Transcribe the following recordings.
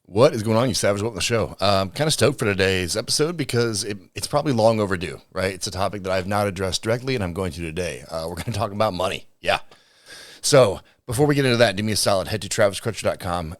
What is going on, you savage? Welcome to the show. I'm kind of stoked for today's episode because it's probably long overdue, right? It's a topic that I've not addressed directly, and I'm going to today. We're going to talk about money. Yeah. So before we get into that, do me a solid. Head to traviscrutcher.com.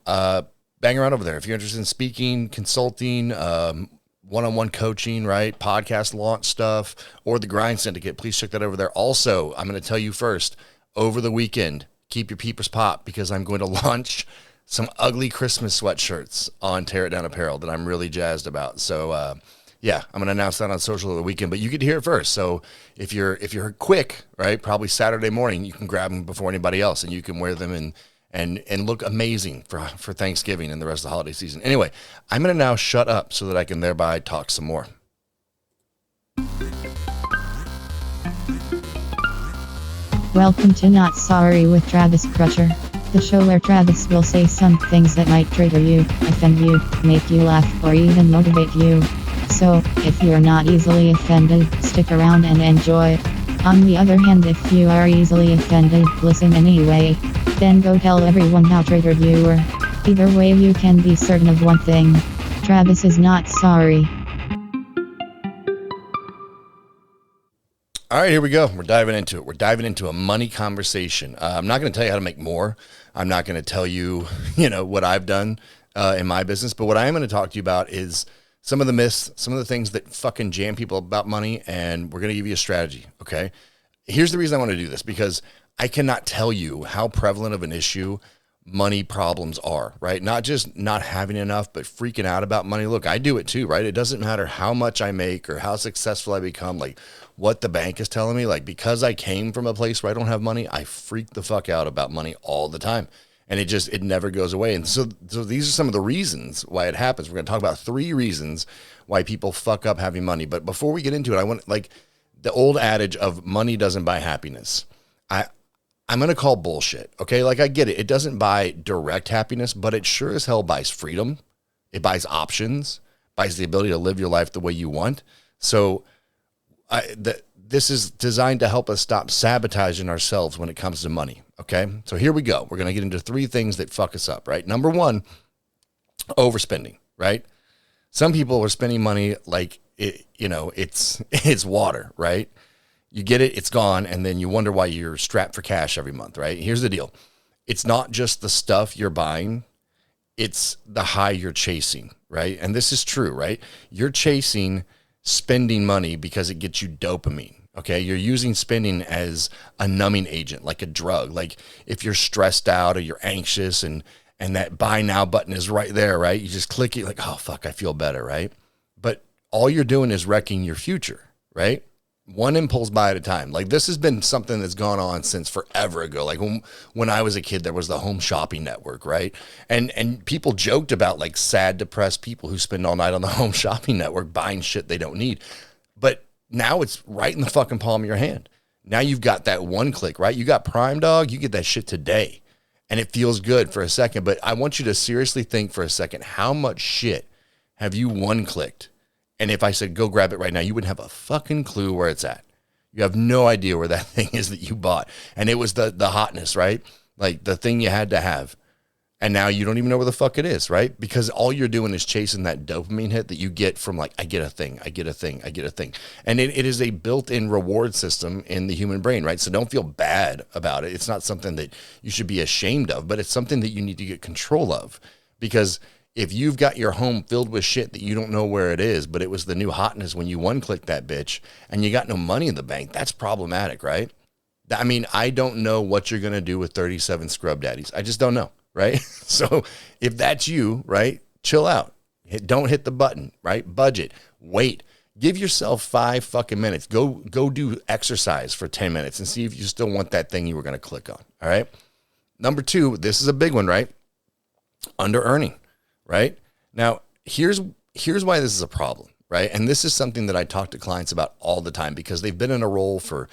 Bang around over there. If you're interested in speaking, consulting, one-on-one coaching, right? Podcast launch stuff, or the Grind Syndicate, please check that over there. Also, I'm going to tell you first, over the weekend, keep your peepers popped because I'm going to launch some ugly Christmas sweatshirts on Tear It Down Apparel that I'm really jazzed about. So, yeah, I'm going to announce that on social over the weekend, but you get to hear it first. So if you're quick, right, probably Saturday morning, you can grab them before anybody else and you can wear them and look amazing for Thanksgiving and the rest of the holiday season. Anyway, I'm going to now shut up so that I can thereby talk some more. Welcome to Not Sorry with Travis Crutcher, the show where Travis will say some things that might trigger you, offend you, make you laugh, or even motivate you. So, if you're not easily offended, stick around and enjoy. On the other hand, if you are easily offended, listen anyway. Then go tell everyone how triggered you were. Either way, you can be certain of one thing. Travis is not sorry. All right, here we go. We're diving into it. We're diving into a money conversation. I'm not going to tell you how to make more. I'm not going to tell you, what I've done in my business. But what I am going to talk to you about is some of the myths, some of the things that fucking jam people about money, and we're going to give you a strategy, okay? Here's the reason I want to do this, because I cannot tell you how prevalent of an issue money problems are, right? Not just not having enough, but freaking out about money. Look, I do it too, right? It doesn't matter how much I make or how successful I become, like what the bank is telling me, like because I came from a place where I don't have money, I freak the fuck out about money all the time. And it never goes away. And so these are some of the reasons why it happens. We're going to talk about 3 reasons why people fuck up having money. But before we get into it, I want, like, the old adage of money doesn't buy happiness. I'm going to call bullshit, okay? Like, I get it. It doesn't buy direct happiness, but it sure as hell buys freedom. It buys options, buys the ability to live your life the way you want. So this is designed to help us stop sabotaging ourselves when it comes to money, okay? So here we go. We're going to get into 3 things that fuck us up, right? Number 1, overspending, right? Some people are spending money like, it's water, right? You get it, it's gone, and then you wonder why you're strapped for cash every month, right? Here's the deal. It's not just the stuff you're buying, it's the high you're chasing, right? And this is true, right? You're chasing spending money because it gets you dopamine, okay? You're using spending as a numbing agent, like a drug. Like if you're stressed out or you're anxious and that buy now button is right there, right? You just click it like, oh, fuck, I feel better, right? But all you're doing is wrecking your future, right? One impulse buy at a time. Like this has been something that's gone on since forever ago. Like when I was a kid, there was the Home Shopping Network, right? And people joked about like sad, depressed people who spend all night on the Home Shopping Network buying shit they don't need. But now it's right in the fucking palm of your hand. Now you've got that one click, right? You got Prime, dog. You get that shit today. And it feels good for a second. But I want you to seriously think for a second, how much shit have you one clicked? And if I said, go grab it right now, you wouldn't have a fucking clue where it's at. You have no idea where that thing is that you bought. And it was the hotness, right? Like the thing you had to have. And now you don't even know where the fuck it is, right? Because all you're doing is chasing that dopamine hit that you get from like, I get a thing, I get a thing, I get a thing. And it is a built-in reward system in the human brain, right? So don't feel bad about it. It's not something that you should be ashamed of, but it's something that you need to get control of. Because if you've got your home filled with shit that you don't know where it is, but it was the new hotness when you one-clicked that bitch and you got no money in the bank, that's problematic, right? I mean, I don't know what you're going to do with 37 scrub daddies. I just don't know, right? So if that's you, right, chill out. Don't hit the button, right? Budget. Wait. Give yourself 5 fucking minutes. Go do exercise for 10 minutes and see if you still want that thing you were going to click on, all right? Number 2, this is a big one, right? Under-earning. Right? Now, here's why this is a problem, right? And this is something that I talk to clients about all the time because they've been in a role for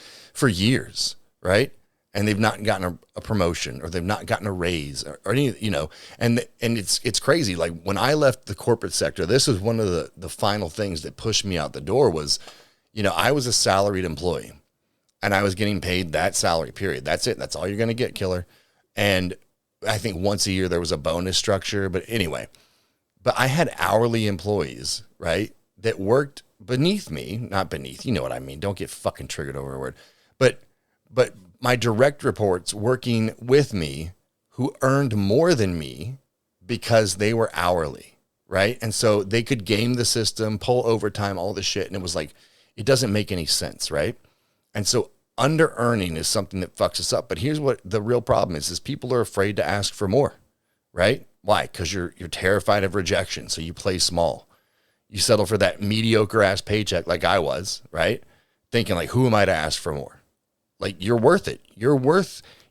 years, right? And they've not gotten a promotion or they've not gotten a raise or any, and it's crazy. Like when I left the corporate sector, this was one of the final things that pushed me out the door was, I was a salaried employee and I was getting paid that salary, period. That's it. That's all you're going to get, killer. And I think once a year there was a bonus structure. But anyway, But I had hourly employees, right, that worked beneath me, not beneath, you know what I mean. Don't get fucking triggered over a word. But my direct reports working with me who earned more than me because they were hourly, right? And so they could game the system, pull overtime, all this shit. And it was like, it doesn't make any sense, right? And so under earning is something that fucks us up. But here's what the real problem is people are afraid to ask for more, right? Why? Because you're terrified of rejection. So you play small. You settle for that mediocre ass paycheck like I was, right? Thinking like, who am I to ask for more? Like, you're worth it.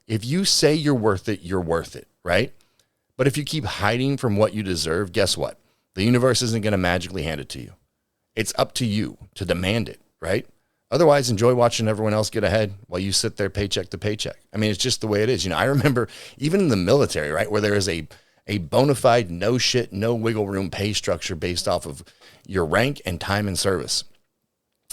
If you say you're worth it, right? But if you keep hiding from what you deserve, guess what? The universe isn't going to magically hand it to you. It's up to you to demand it, right? Otherwise, enjoy watching everyone else get ahead while you sit there paycheck to paycheck. I mean, it's just the way it is. I remember even in the military, right, where there is a bona fide, no shit, no wiggle room pay structure based off of your rank and time in service.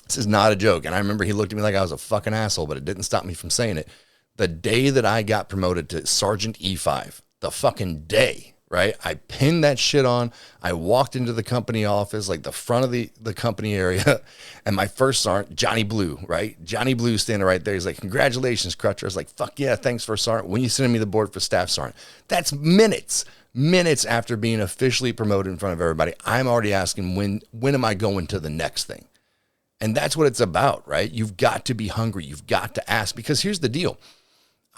This is not a joke. And I remember he looked at me like I was a fucking asshole, but it didn't stop me from saying it. The day that I got promoted to Sergeant E5, the fucking day, right? I pinned that shit on. I walked into the company office, like the front of the company area, and my first sergeant, Johnny Blue, right? Johnny Blue standing right there. He's like, congratulations, Crutcher. I was like, fuck yeah, thanks for sergeant. When you sending me the board for staff sergeant? That's minutes after being officially promoted in front of everybody. I'm already asking, when am I going to the next thing? And that's what it's about, right? You've got to be hungry. You've got to ask, because here's the deal.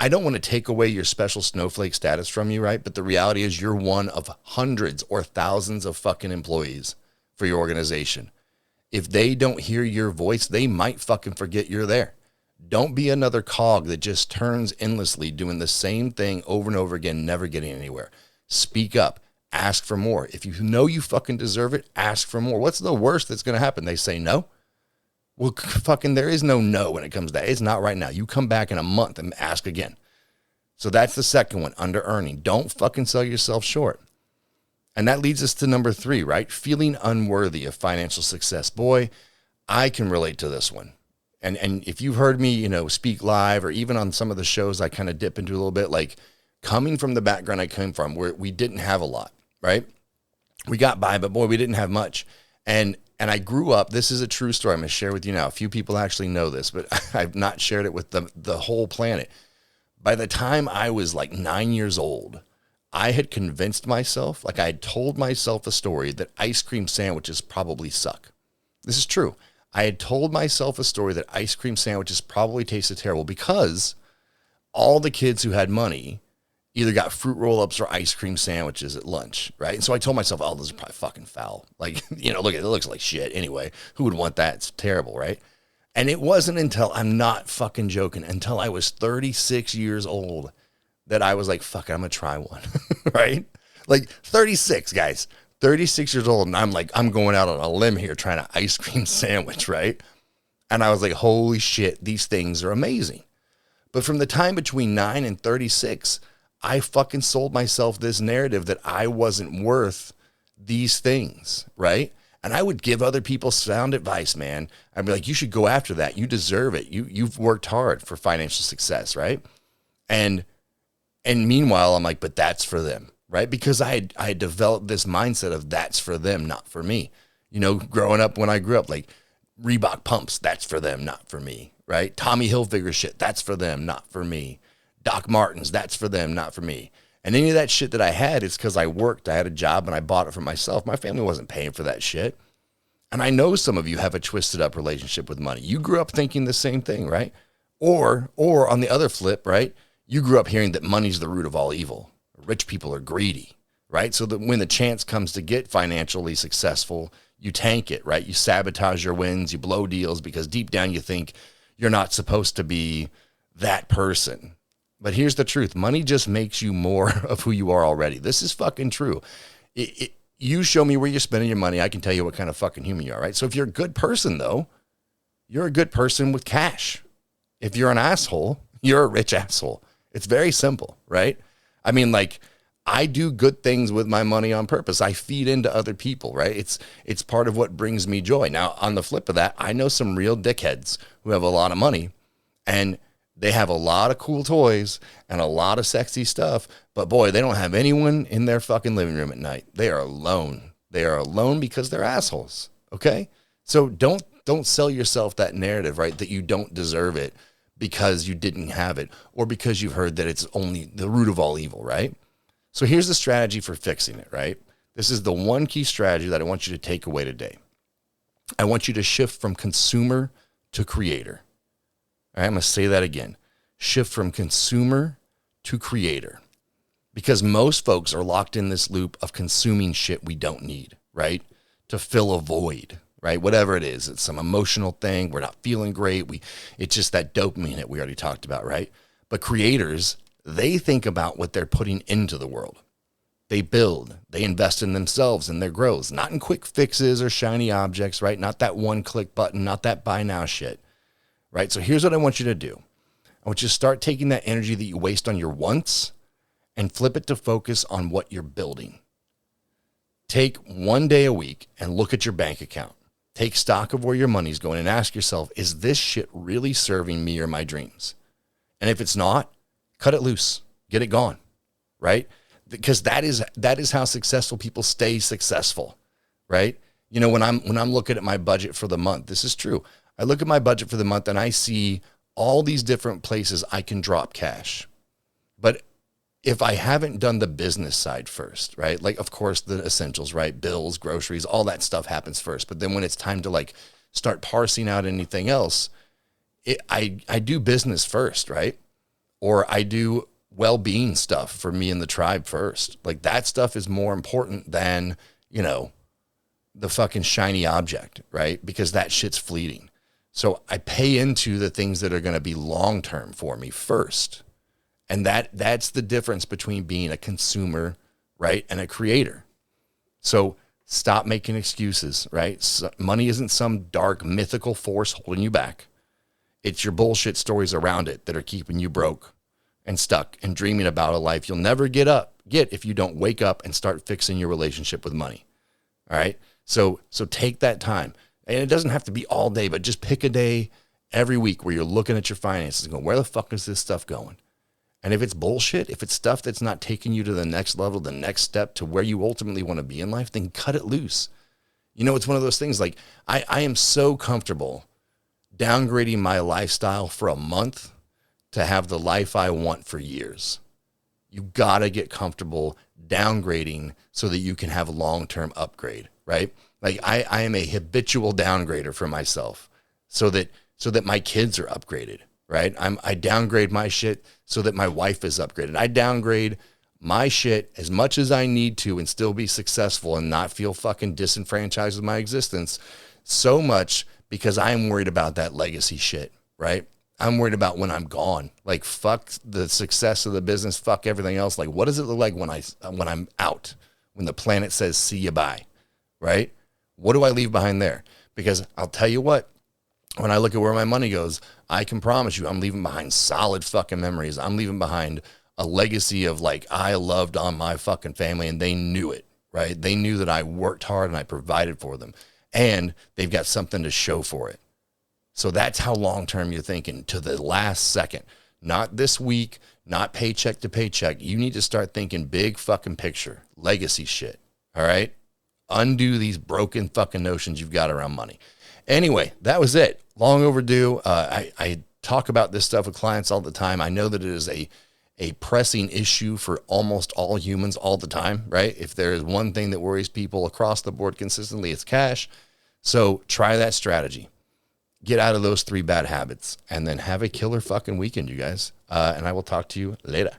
I don't want to take away your special snowflake status from you, right? But the reality is you're one of hundreds or thousands of fucking employees for your organization. If they don't hear your voice, they might fucking forget you're there. Don't be another cog that just turns endlessly doing the same thing over and over again, never getting anywhere. Speak up. Ask for more. If you know you fucking deserve it, ask for more. What's the worst that's going to happen? They say no? Well, fucking there is no when it comes to that. It's not right now. You come back in a month and ask again. So that's the second one, under earning. Don't fucking sell yourself short. And that leads us to number 3, right? Feeling unworthy of financial success. Boy, I can relate to this one. And if you've heard me, speak live or even on some of the shows I kind of dip into a little bit, like coming from the background I came from where we didn't have a lot, right? We got by, but boy, we didn't have much. And I grew up, this is a true story I'm going to share with you now. A few people actually know this, but I've not shared it with the whole planet. By the time I was like 9 years old, I had convinced myself, like I had told myself a story that ice cream sandwiches probably suck. This is true. I had told myself a story that ice cream sandwiches probably tasted terrible because all the kids who had money either got fruit roll-ups or ice cream sandwiches at lunch, right? And so I told myself, oh, this is probably fucking foul. Like, look, it looks like shit anyway. Who would want that? It's terrible, right? And it wasn't until, I'm not fucking joking, until I was 36 years old that I was like, fuck it, I'm going to try one, right? Like 36, guys, 36 years old. And I'm like, I'm going out on a limb here trying an ice cream sandwich, right? And I was like, holy shit, these things are amazing. But from the time between 9 and 36, I fucking sold myself this narrative that I wasn't worth these things, right? And I would give other people sound advice, man. I'd be like, you should go after that. You deserve it. You've worked hard for financial success, right? And meanwhile, I'm like, but that's for them, right? Because I had developed this mindset of that's for them, not for me. Growing up, when I grew up, like Reebok pumps, that's for them, not for me, right? Tommy Hilfiger shit, that's for them, not for me. Doc Martens, that's for them, not for me. And any of that shit that I had, it's because I worked. I had a job and I bought it for myself. My family wasn't paying for that shit. And I know some of you have a twisted up relationship with money. You grew up thinking the same thing, right? Or on the other flip, right? You grew up hearing that money's the root of all evil. Rich people are greedy, right? So that when the chance comes to get financially successful, you tank it, right? You sabotage your wins, you blow deals because deep down you think you're not supposed to be that person. But here's the truth. Money just makes you more of who you are already. This is fucking true. You show me where you're spending your money, I can tell you what kind of fucking human you are, right? So if you're a good person, though, you're a good person with cash. If you're an asshole, you're a rich asshole. It's very simple, right? I mean, like, I do good things with my money on purpose. I feed into other people, right? It's part of what brings me joy. Now, on the flip of that, I know some real dickheads who have a lot of money, and they have a lot of cool toys and a lot of sexy stuff, but boy, they don't have anyone in their fucking living room at night. They are alone. They are alone because they're assholes. Okay? So don't sell yourself that narrative, right? That you don't deserve it because you didn't have it, or because you've heard that it's only the root of all evil, right? So here's the strategy for fixing it, right? This is the one key strategy that I want you to take away today. I want you to shift from consumer to creator. All right, I'm going to say that again. Shift from consumer to creator. Because most folks are locked in this loop of consuming shit we don't need, right? To fill a void, right? Whatever it is, it's some emotional thing. We're not feeling great. It's just that dopamine hit we already talked about, right? But creators, they think about what they're putting into the world. They build, they invest in themselves and their growth, not in quick fixes or shiny objects, right? Not that one click button, not that buy now shit, right? So here's what I want you to do. I want you to start taking that energy that you waste on your wants and flip it to focus on what you're building. Take one day a week and look at your bank account. Take stock of where your money's going and ask yourself, is this shit really serving me or my dreams? And if it's not, cut it loose, get it gone, right? Because that is how successful people stay successful, right? You know, when I'm looking at my budget for the month, this is true. I look at my budget for the month and I see all these different places I can drop cash. But if I haven't done the business side first, right? Like, of course, the essentials, right? Bills, groceries, all that stuff happens first. But then when it's time to like start parsing out anything else, I do business first, right? Or I do well-being stuff for me and the tribe first. Like that stuff is more important than, you know, the fucking shiny object, right? Because that shit's fleeting. So I pay into the things that are going to be long-term for me first. And that's the difference between being a consumer, right, and a creator. So stop making excuses, right? So money isn't some dark mythical force holding you back. It's your bullshit stories around it that are keeping you broke and stuck and dreaming about a life you'll never get if you don't wake up and start fixing your relationship with money. All right. So take that time, and it doesn't have to be all day, but just pick a day every week where you're looking at your finances and going, where the fuck is this stuff going? And if it's bullshit, if it's stuff that's not taking you to the next level, the next step to where you ultimately want to be in life, then cut it loose. You know, it's one of those things like I am so comfortable downgrading my lifestyle for a month to have the life I want for years. You got to get comfortable downgrading so that you can have a long-term upgrade, right? Like I am a habitual downgrader for myself so that my kids are upgraded, right? I downgrade my shit so that my wife is upgraded. I downgrade my shit as much as I need to and still be successful and not feel fucking disenfranchised with my existence so much because I'm worried about that legacy shit, right? I'm worried about when I'm gone. Like, fuck the success of the business, fuck everything else. Like, what does it look like when I'm out, when the planet says, see you, bye, right? What do I leave behind there? Because I'll tell you what, when I look at where my money goes, I can promise you I'm leaving behind solid fucking memories. I'm leaving behind a legacy of like, I loved on my fucking family and they knew it, right? They knew that I worked hard and I provided for them, and they've got something to show for it. So that's how long-term you're thinking, to the last second, not this week, not paycheck to paycheck. You need to start thinking big fucking picture, legacy shit. All right. Undo these broken fucking notions you've got around money. Anyway, that was it. Long overdue. I talk about this stuff with clients all the time. I know that it is a pressing issue for almost all humans all the time, right? If there is one thing that worries people across the board consistently, it's cash. So try that strategy. Get out of those 3 bad habits and then have a killer fucking weekend, you guys. And I will talk to you later.